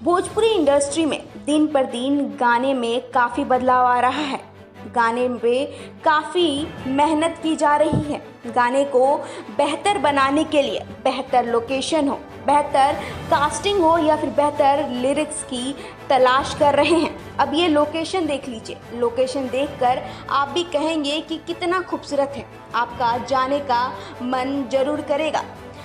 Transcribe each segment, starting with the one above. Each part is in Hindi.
भोजपुरी इंडस्ट्री में दिन पर दिन गाने में काफ़ी बदलाव आ रहा है। गाने में काफ़ी मेहनत की जा रही है। गाने को बेहतर बनाने के लिए बेहतर लोकेशन हो, बेहतर कास्टिंग हो या फिर बेहतर लिरिक्स की तलाश कर रहे हैं। अब ये लोकेशन देख लीजिए, लोकेशन देखकर आप भी कहेंगे कि कितना खूबसूरत है, आपका जाने का मन जरूर करेगा।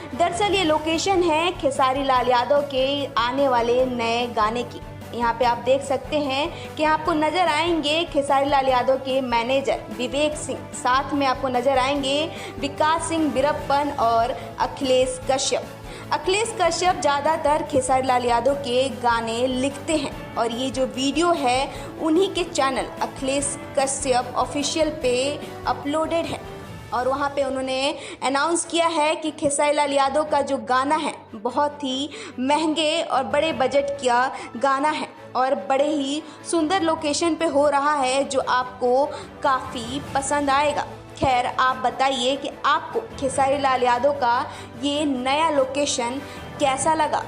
दरअसल ये लोकेशन है खेसारी लाल यादव के आने वाले नए गाने की। यहाँ पे आप देख सकते हैं कि आपको नज़र आएंगे खेसारी लाल यादव के मैनेजर विवेक सिंह, साथ में आपको नज़र आएंगे विकास सिंह बिरप्पन और अखिलेश कश्यप। अखिलेश कश्यप ज़्यादातर खेसारी लाल यादव के गाने लिखते हैं और ये जो वीडियो है उन्हीं के चैनल अखिलेश कश्यप ऑफिशियल पे अपलोडेड है और वहाँ पे उन्होंने अनाउंस किया है कि खेसारी लाल यादव का जो गाना है बहुत ही महंगे और बड़े बजट का गाना है और बड़े ही सुंदर लोकेशन पे हो रहा है जो आपको काफ़ी पसंद आएगा। खैर, आप बताइए कि आपको खेसारी लाल यादव का ये नया लोकेशन कैसा लगा।